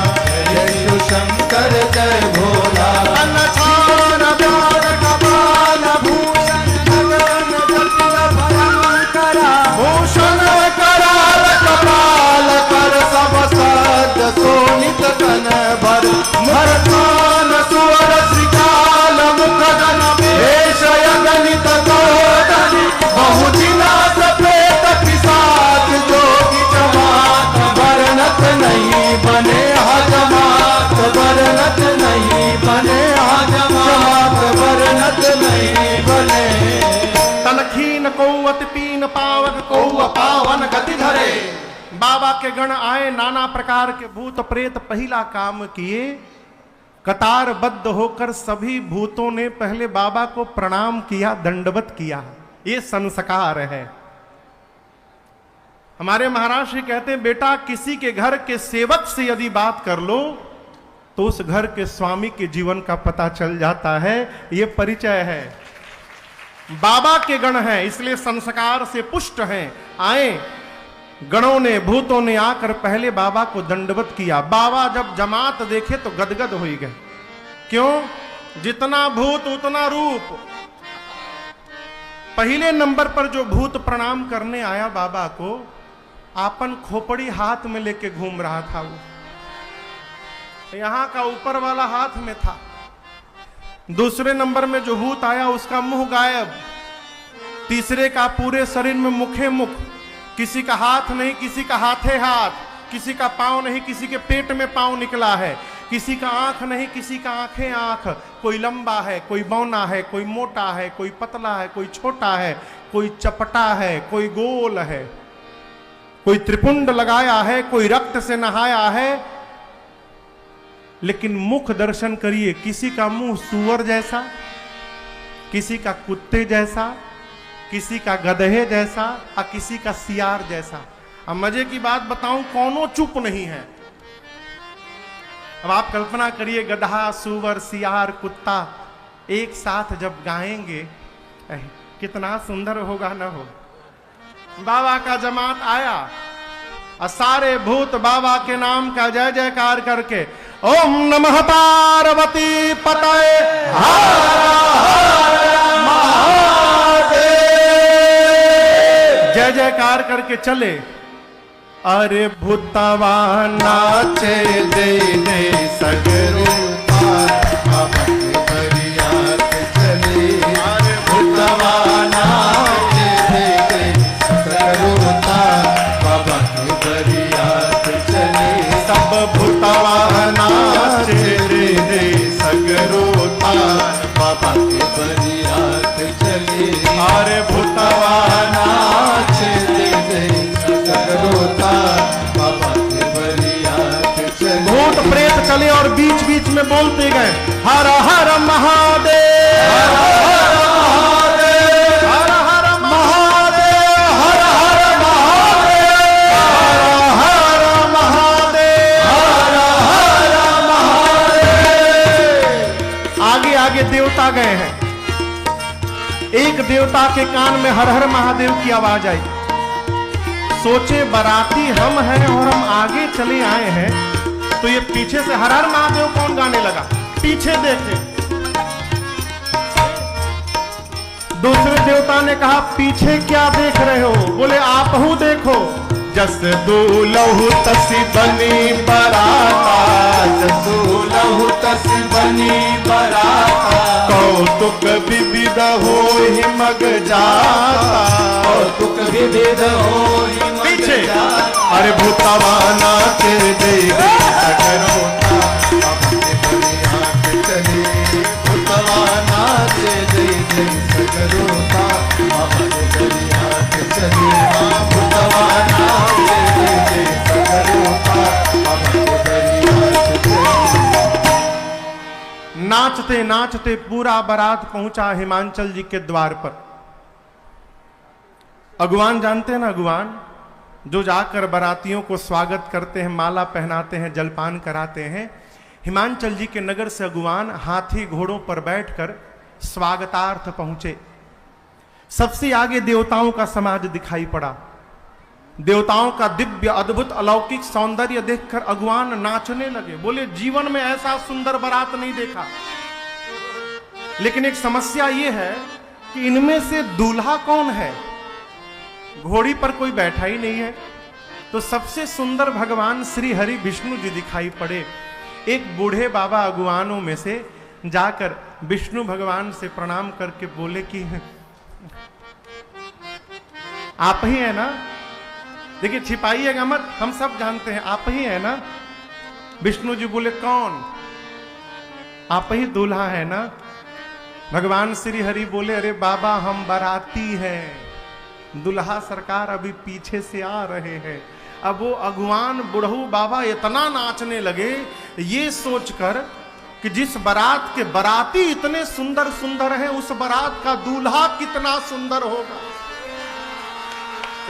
जय शिव शंकर जय भोला। अनछान व्यार कपाल भूषण गगन जटिल भयंकरा, भूषण कराल कपाल कर सब सज सोनित तन भर। भरतान सुवर श्रीकाल मुख गण भेष गणित गोधनि, बहुदिना सफेद पिशाच जोगी जमात। वर्णत नहीं बने हजमात, वर्णत नहीं बने हजमात, वर्णत नहीं बने। तनखीन को अति पीन पावन को पावन गति धरे। बाबा के गण आए, नाना प्रकार के भूत प्रेत पहला काम किए, कतारबद्ध होकर सभी भूतों ने पहले बाबा को प्रणाम किया, दंडवत किया। ये संस्कार है। हमारे महाराज जी कहते हैं, बेटा किसी के घर के सेवक से यदि बात कर लो तो उस घर के स्वामी के जीवन का पता चल जाता है। ये परिचय है। बाबा के गण हैं, इसलिए संस्कार से पुष्ट हैं। आए गणों ने, भूतों ने आकर पहले बाबा को दंडवत किया। बाबा जब जमात देखे तो गदगद हो गए। क्यों? जितना भूत उतना रूप। पहले नंबर पर जो भूत प्रणाम करने आया बाबा को, आपन खोपड़ी हाथ में लेके घूम रहा था। वो यहां का ऊपर वाला हाथ में था। दूसरे नंबर में जो भूत आया उसका मुंह गायब, तीसरे का पूरे शरीर में मुखे मुख, किसी का हाथ नहीं, किसी का हाथे हाथ, किसी का पांव नहीं, किसी के पेट में पांव निकला है, किसी का आंख नहीं, किसी का आंखें आंख। कोई लंबा है, कोई बौना है, कोई मोटा है, कोई पतला है, कोई छोटा है, कोई चपटा है, कोई गोल है, कोई त्रिपुंड लगाया है, कोई रक्त से नहाया है। लेकिन मुख दर्शन करिए, किसी का मुंह सूअर जैसा, किसी का कुत्ते जैसा, किसी का गधे जैसा और किसी का सियार जैसा। अब मजे की बात बताऊं, कौनो चुप नहीं है। अब आप कल्पना करिए, गधा, सूअर, सियार, कुत्ता एक साथ जब गाएंगे कितना सुंदर होगा ना हो। बाबा का जमात आया और सारे भूत बाबा के नाम का जय जयकार करके ओम नमः पार्वती पतये जय जयकार करके चले। अरे भूतवा नाचे दे दे सगरो बाबा के बरियात चले। अरे भूतवा नाचे दे दे सगरो बाबा के बरियात चले। सब भूतवा नाचे दे दे सगरो बाबा के बरियात चले। अरे भूतवा नाचे दे दे भूत प्रेत चले और बीच बीच में बोलते गए हर हर महादेव, हर हर महादेव, हर हर महादेव, हर हर महादेव, हर हर महादेव। आगे आगे देवता गए हैं। एक देवता के कान में हर हर महादेव की आवाज आई। सोचे बाराती हम हैं और हम आगे चले आए हैं, तो ये पीछे से हर हर महादेव कौन गाने लगा। पीछे देखे, दूसरे देवता ने कहा पीछे क्या देख रहे हो? बोले आप हूं देखो। जस दूलहु तसी बनी बराता, जस दूलहु तसी बनी बराता, कौतुक विविध होहि मग जाता, कौतुक विविध होहि मग जाता। अरे भूतवा नाचे दे दे सगरोता बाबा के बरियात चले। भूतवा नाचे दे दे सगरोता बाबा के बरियात चले। भूतवा नाचे दे दे सगरोता बाबा के बरियात चले। नाचते नाचते पूरा बारात पहुंचा हिमांचल जी के द्वार पर। अगुवान जानते हैं ना, अगुवान जो जाकर बारातियों को स्वागत करते हैं, माला पहनाते हैं, जलपान कराते हैं। हिमांचल जी के नगर से अगुवान हाथी घोड़ों पर बैठकर स्वागतार्थ पहुंचे। सबसे आगे देवताओं का समाज दिखाई पड़ा। देवताओं का दिव्य अद्भुत अलौकिक सौंदर्य देखकर अगुवान नाचने लगे। बोले जीवन में ऐसा सुंदर बारात नहीं देखा। लेकिन एक समस्या यह है कि इनमें से दूल्हा कौन है? घोड़ी पर कोई बैठा ही नहीं है। तो सबसे सुंदर भगवान श्री हरि विष्णु जी दिखाई पड़े। एक बूढ़े बाबा अगुवानों में से जाकर विष्णु भगवान से प्रणाम करके बोले कि आप ही है ना? देखिए छिपाइएगा मत, हम सब जानते हैं आप ही है ना। विष्णु जी बोले कौन? आप ही दूल्हा है ना? भगवान श्री हरि बोले अरे बाबा हम बाराती हैं, दुल्हा सरकार अभी पीछे से आ रहे हैं। अब वो अगुवान बुढ़ऊ बाबा इतना नाचने लगे ये सोचकर कि जिस बारात के बाराती इतने सुंदर सुंदर हैं, उस बारात का दूल्हा कितना सुंदर होगा।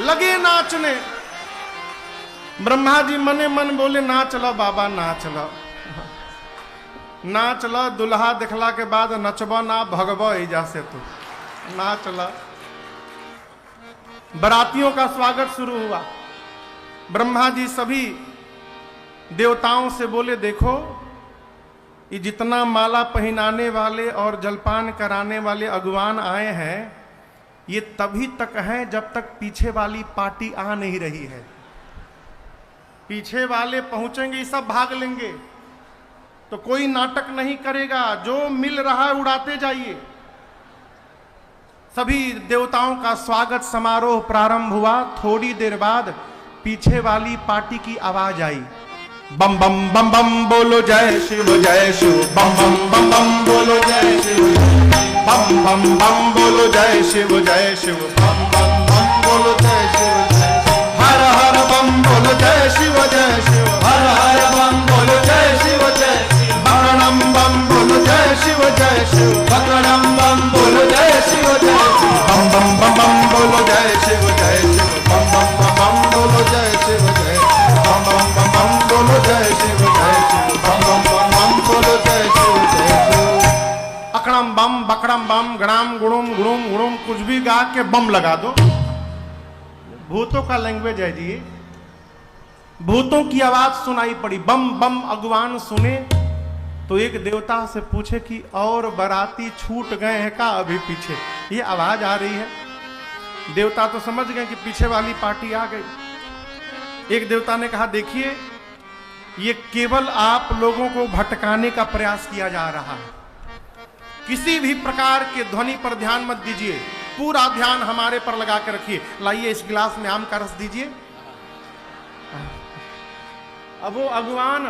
लगे नाचने। ब्रह्मा जी मने मन बोले नाच लो बाबा, नाच लो, नाच लो। दुल्हा देखला के बाद नचबो ना भगबो एजा से तू नाच लो। बारातियों का स्वागत शुरू हुआ। ब्रह्मा जी सभी देवताओं से बोले देखो ये जितना माला पहनाने वाले और जलपान कराने वाले अगुवान आए हैं, ये तभी तक हैं जब तक पीछे वाली पार्टी आ नहीं रही है। पीछे वाले पहुंचेंगे सब भाग लेंगे, तो कोई नाटक नहीं करेगा। जो मिल रहा है उड़ाते जाइए। सभी देवताओं का स्वागत समारोह प्रारंभ हुआ। थोड़ी देर बाद पीछे वाली पार्टी की आवाज आई, बम बम बम बम बोलो जय शिव जय शिव, बम बम बम बम बोलो जय शिव, बम बम बम बोलो जय शिव जय शिव, बम बम बम बोलो जय शिव जय शिव, हर हर बम बोलो जय शिव जय शिव, हर हर बम बोलो जय शिव जय शिव, बकड़म बम बोलो जय शिव जय शिव, बकड़म बम बोलो जय शिव जय शिव, बम बम बम बम बकड़म बम बकड़म बम गणाम गुणुम गुणुम गुणुम कुछ भी गा के बम लगा दो। भूतों का लैंग्वेज है जी। भूतों की आवाज सुनाई पड़ी, बम बम। अगवान सुने तो एक देवता से पूछे कि और बाराती छूट गए हैं का अभी पीछे? ये आवाज आ रही है। देवता तो समझ गए कि पीछे वाली पार्टी आ गई। एक देवता ने कहा देखिए ये केवल आप लोगों को भटकाने का प्रयास किया जा रहा है, किसी भी प्रकार के ध्वनि पर ध्यान मत दीजिए, पूरा ध्यान हमारे पर लगा के रखिए। लाइए इस गिलास में आम का रस दीजिए। अब वो अगवान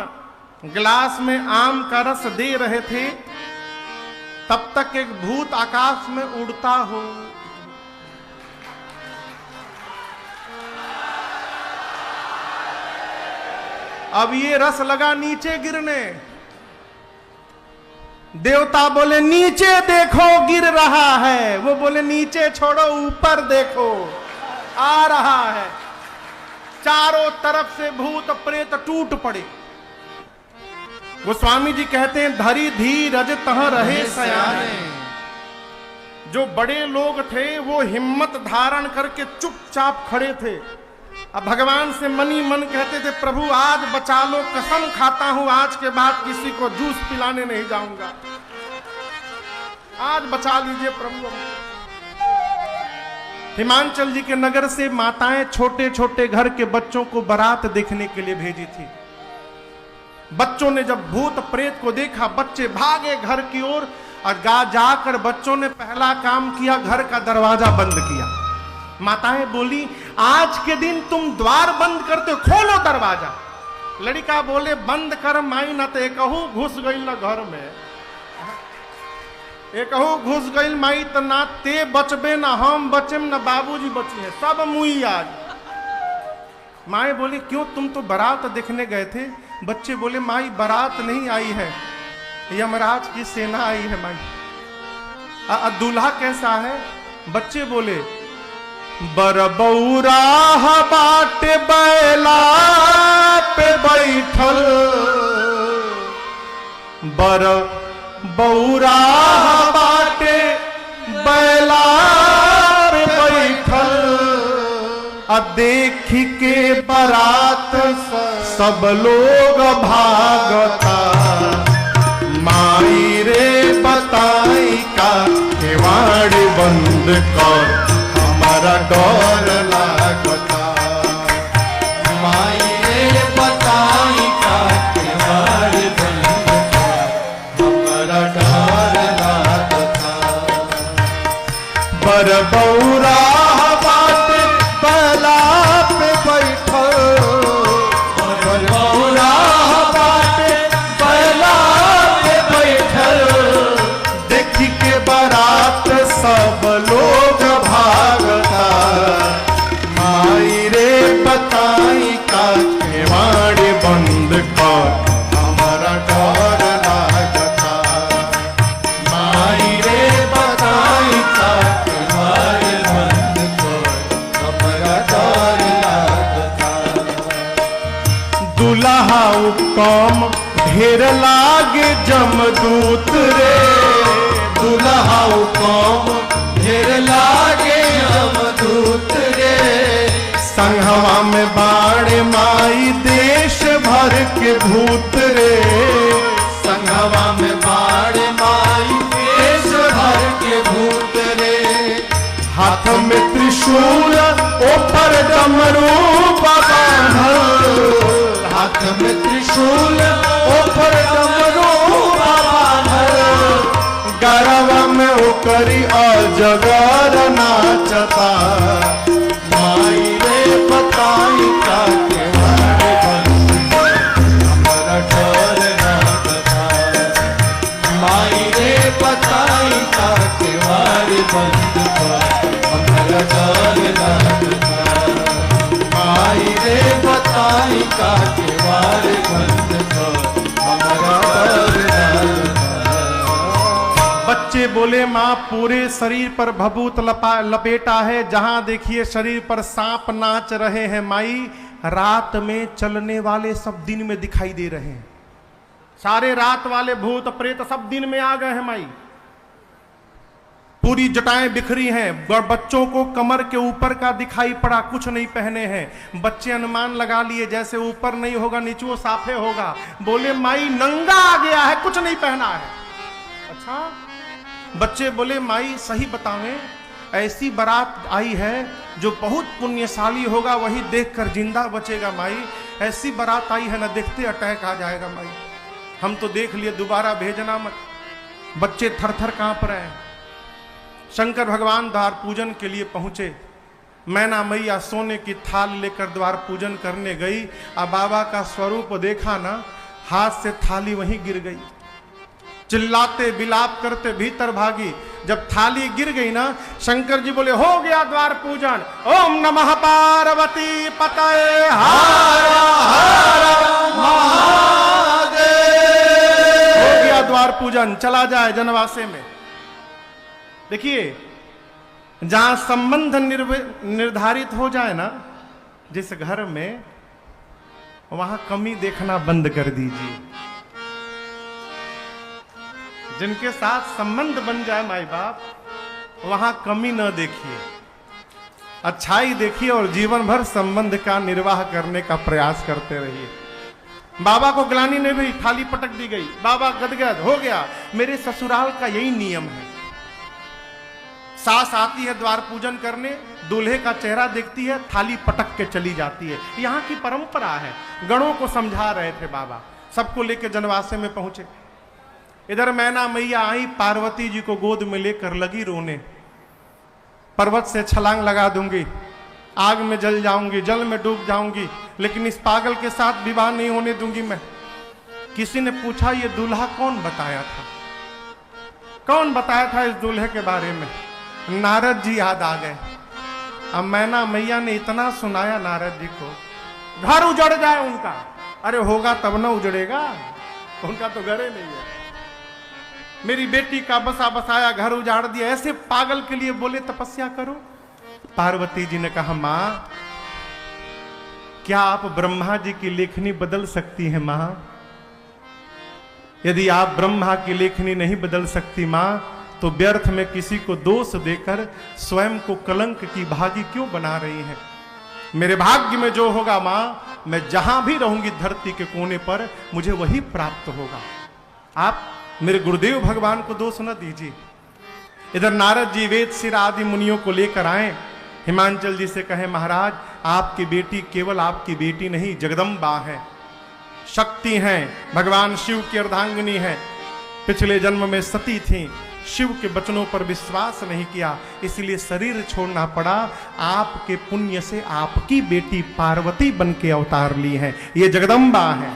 गिलास में आम का रस दे रहे थे, तब तक एक भूत आकाश में उड़ता हो अब ये रस लगा नीचे गिरने। देवता बोले नीचे देखो गिर रहा है। वो बोले नीचे छोड़ो ऊपर देखो आ रहा है। चारों तरफ से भूत प्रेत टूट पड़े। गोस्वामी जी कहते हैं धरी धीरज तह रहे सयाने। जो बड़े लोग थे वो हिम्मत धारण करके चुपचाप खड़े थे। अब भगवान से मनी मन कहते थे प्रभु आज बचा लो, कसम खाता हूं आज के बाद किसी को जूस पिलाने नहीं जाऊंगा, आज बचा लीजिए प्रभु। हिमांचल जी के नगर से माताएं छोटे छोटे घर के बच्चों को बारात देखने के लिए भेजी थी। बच्चों ने जब भूत प्रेत को देखा बच्चे भागे घर की ओर और जाकर बच्चों ने पहला काम किया, घर का दरवाजा बंद किया। माताएं बोली आज के दिन तुम द्वार बंद करते हो, खोलो दरवाजा। लड़का बोले बंद कर माई न ते कहू घुस गई न घर में, ये कहू घुस गई माई तो ना ते बचबे ना हम बचेम ना बाबूजी बचिए, सब मुई आज। माई बोली क्यों तुम तो बारात देखने गए थे? बच्चे बोले माई बारात नहीं आई है, यमराज की सेना आई है माई। दूल्हा कैसा है? बच्चे बोले बरबौरा बाट बैला पे बैठल, बर बौरा बाटे बैला पे बैठल, देख के बारात सब लोग भागता, माई रे बताई का केवाड़ बंद कर हमारा डर लागता, माई रे बताई का केवाड़ बंद कर हमारा डर लागता। बरबौरा बात बैला पे बैठल, बरबौरा बात बैला पे बैठल, देख के बारात सब लोग भागता, माई रे बताई का केवाड़ बंद कर हमारा डर लागता, माई रे बताई का केवाड़ बंद कर हमारा डर लागता। दुल्हा कम ढेर लागे जमदूत रे, दुल्हा कम ढेर लागे यमदूत रे, संघवा में बाण माई देश भर के भूत रे, संघवा में बाण माई देश भर के भूत रे, हाथ में त्रिशूल ऊपर डमरू बांधल, हाथ में त्रिशूल ऊपर डमरू बांधल, गरवा में ओकरी अजगर नाचता, माई रे बताई का केवाड़ बंद हमारा डर लागता, माई रे बताई का केवाड़ बंद हमारा डर लागता, माई रे बताई का केवाड़ बंद हमारा डर लागता। बच्चे बोले माँ पूरे शरीर पर भभूत लपेटा है, जहां देखिए शरीर पर सांप नाच रहे हैं माई, रात में चलने वाले सब दिन में दिखाई दे रहे हैं, सारे रात वाले भूत प्रेत सब दिन में आ गए हैं माई। पूरी जटाएं बिखरी हैं, बच्चों को कमर के ऊपर का दिखाई पड़ा, कुछ नहीं पहने हैं। बच्चे अनुमान लगा लिए जैसे ऊपर नहीं होगा नीचे साफे होगा। बोले माई नंगा आ गया है, कुछ नहीं पहना है। अच्छा, बच्चे बोले माई सही बतावें, ऐसी बारात आई है जो बहुत पुण्यशाली होगा वही देखकर जिंदा बचेगा माई। ऐसी बारात आई है ना, देखते अटैक आ जाएगा माई। हम तो देख लिए, दोबारा भेजना मत। बच्चे थर थर कांप रहे हैं। शंकर भगवान द्वार पूजन के लिए पहुंचे। मैना मैया सोने की थाल लेकर द्वार पूजन करने गई। अब बाबा का स्वरूप देखा ना, हाथ से थाली वहीं गिर गई। चिल्लाते बिलाप करते भीतर भागी। जब थाली गिर गई ना, शंकर जी बोले हो गया द्वार पूजन। ओम नमः पार्वती पतये हर हर महादेव। हो गया द्वार पूजन, चला जाए जनवासे में। देखिए, जहां संबंध निर्धारित हो जाए ना, जिस घर में, वहां कमी देखना बंद कर दीजिए। जिनके साथ संबंध बन जाए माई बाप, वहां कमी न देखिए, अच्छाई देखिए और जीवन भर संबंध का निर्वाह करने का प्रयास करते रहिए। बाबा को ग्लानि नहीं हुई, थाली पटक दी गई, बाबा गदगद हो गया। मेरे ससुराल का यही नियम है। सास आती है द्वार पूजन करने, दूल्हे का चेहरा देखती है, थाली पटक के चली जाती है। यहाँ की परंपरा है। गणों को समझा रहे थे बाबा, सबको लेकर जनवासे में पहुंचे। इधर मैना मैया आई, पार्वती जी को गोद में लेकर लगी रोने। पर्वत से छलांग लगा दूंगी, आग में जल जाऊंगी, जल में डूब जाऊंगी, लेकिन इस पागल के साथ विवाह नहीं होने दूंगी मैं। किसी ने पूछा ये दूल्हा कौन बताया था? कौन बताया था इस दूल्हे के बारे में? नारद जी याद आ गए। अब मैना मैया ने इतना सुनाया नारद जी को, घर उजड़ जाए उनका। अरे होगा तब ना उजड़ेगा, उनका तो घर ही नहीं है। मेरी बेटी का बसा बसाया घर उजाड़ दिया, ऐसे पागल के लिए बोले तपस्या करो। पार्वती जी ने कहा मां, क्या आप ब्रह्मा जी की लेखनी बदल सकती हैं मां? यदि आप ब्रह्मा की लेखनी नहीं बदल सकती मां, तो व्यर्थ में किसी को दोष देकर स्वयं को कलंक की भागी क्यों बना रही हैं? मेरे भाग्य में जो होगा मां, मैं जहां भी रहूंगी धरती के कोने पर, मुझे वही प्राप्त होगा। आप मेरे गुरुदेव भगवान को दोष न दीजिए। इधर नारद जी वेद सिर आदि मुनियों को लेकर आए। हिमांचल जी से कहे महाराज, आपकी बेटी केवल आपकी बेटी नहीं, जगदम्बा है, शक्ति हैं, भगवान शिव की अर्धांगिनी है। पिछले जन्म में सती थी, शिव के वचनों पर विश्वास नहीं किया, इसलिए शरीर छोड़ना पड़ा। आपके पुण्य से आपकी बेटी पार्वती बन के अवतार ली है, ये जगदम्बा है।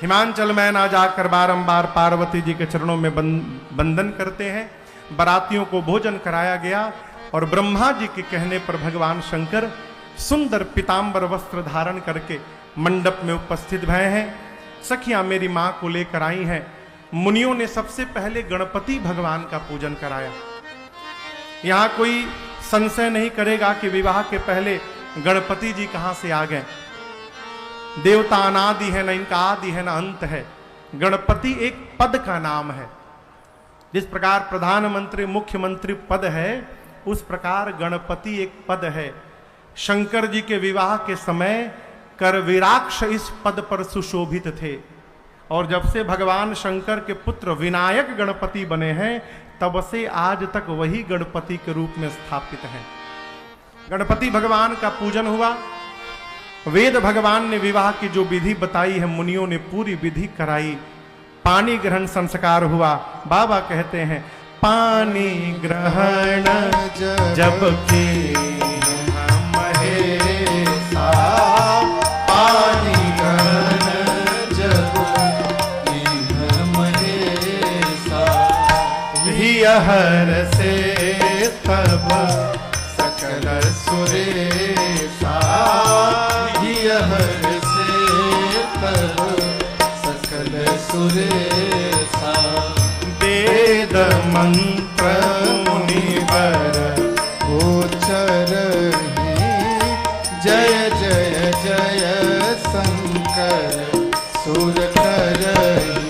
हिमांचल में ना जाकर बारंबार पार्वती जी के चरणों में बंदन करते हैं। बारातियों को भोजन कराया गया और ब्रह्मा जी के कहने पर भगवान शंकर सुंदर पीतांबर वस्त्र धारण करके मंडप में उपस्थित भय हैं। सखियां मेरी मां को लेकर आई हैं। मुनियों ने सबसे पहले गणपति भगवान का पूजन कराया। यहां कोई संशय नहीं करेगा कि विवाह के पहले गणपति जी कहां से आ गए। देवता अनादि है, न इनका आदि है न अंत है। गणपति एक पद का नाम है। जिस प्रकार प्रधानमंत्री मुख्यमंत्री पद है, उस प्रकार गणपति एक पद है। शंकर जी के विवाह के समय करवीराक्ष इस पद पर सुशोभित थे, और जब से भगवान शंकर के पुत्र विनायक गणपति बने हैं, तब से आज तक वही गणपति के रूप में स्थापित हैं। गणपति भगवान का पूजन हुआ। वेद भगवान ने विवाह की जो विधि बताई है, मुनियों ने पूरी विधि कराई। पानी ग्रहण संस्कार हुआ। बाबा कहते हैं, पानी ग्रहण जब की महेशा, पानी ग्रहण जब की महेशा, हर से तब सकल सुरेशा, हर से तब सकल सुरेशा, वेद मंत्र मुनिवर गोचरहि, जय जय जय शंकर सुर करहि।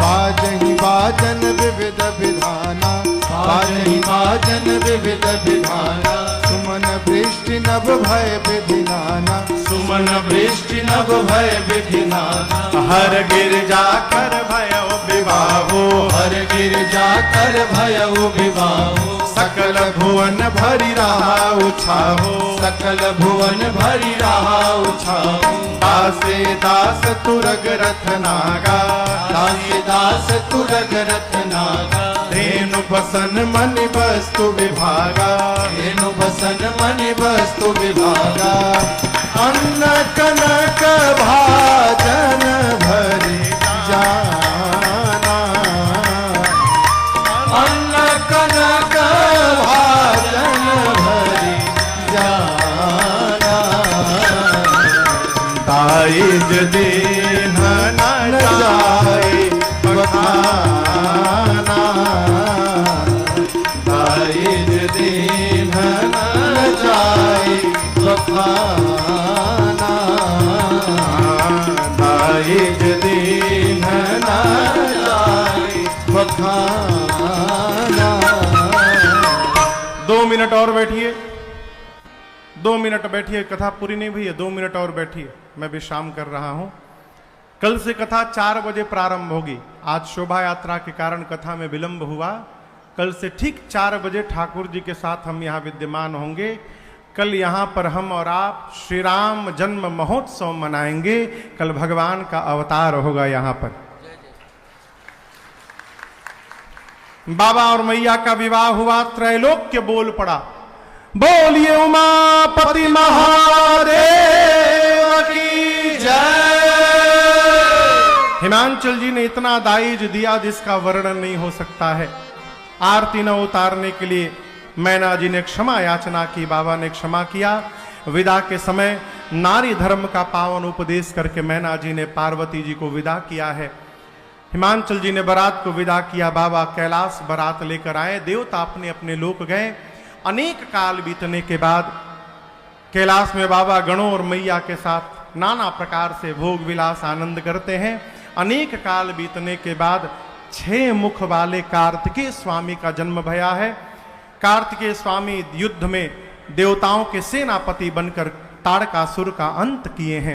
बाजहि बाजन विविध विधाना, बाजहि बाजन विविध विधाना सुमन वृष्टि नभ भय विधि नाना सुमन वृष्टि नभ भय विधि नाना हर गिरजा कर भयो विवाहो हर गिरजा कर भयउ विवाहो सकल भुवन भरि रहा उछाहो सकल भुवन भरि रहा उछाओ दासे दास तुरग रथ नागा दासी दास तुरग रथ नागा धेनु बसन मनि वस्तु विभागा धेनु बसन मनि वस्तु विभागा अन्न कनक भाजन भरि जाना अन्न कनक भाजन भरि जाना ताइज दीन न जाए बखाना ताइज दीन न जाए बखाना ताइज दीन न जाए बखाना 2 मिनट और बैठिए 2 मिनट बैठिए कथा पूरी नहीं हुई है 2 मिनट और बैठिए मैं विश्राम कर रहा हूं कल से कथा 4 बजे प्रारंभ होगी आज शोभा यात्रा के कारण कथा में विलंब हुआ कल से ठीक 4 बजे ठाकुर जी के साथ हम यहाँ विद्यमान होंगे कल यहाँ पर हम और आप श्री राम जन्म महोत्सव मनाएंगे कल भगवान का अवतार होगा यहाँ पर बाबा और मैया का विवाह हुआ त्रैलोक्य बोल पड़ा बोलिए उमापति महादेव की जय हिमांचल जी ने इतना दाइज दिया जिसका वर्णन नहीं हो सकता है आरती न उतारने के लिए मैना जी ने क्षमा याचना की बाबा ने क्षमा किया विदा के समय नारी धर्म का पावन उपदेश करके मैना जी ने पार्वती जी को विदा किया है हिमांचल जी ने बारात को विदा किया बाबा कैलाश बारात लेकर आए देवता अपने अपने लोक गए अनेक काल बीतने के बाद कैलाश में बाबा गणों और मैया के साथ नाना प्रकार से भोग विलास आनंद करते हैं अनेक काल बीतने के बाद 6 मुख वाले कार्तिकेय स्वामी का जन्म भया है कार्तिकेय स्वामी युद्ध में देवताओं के सेनापति बनकर ताड़कासुर का अंत किए हैं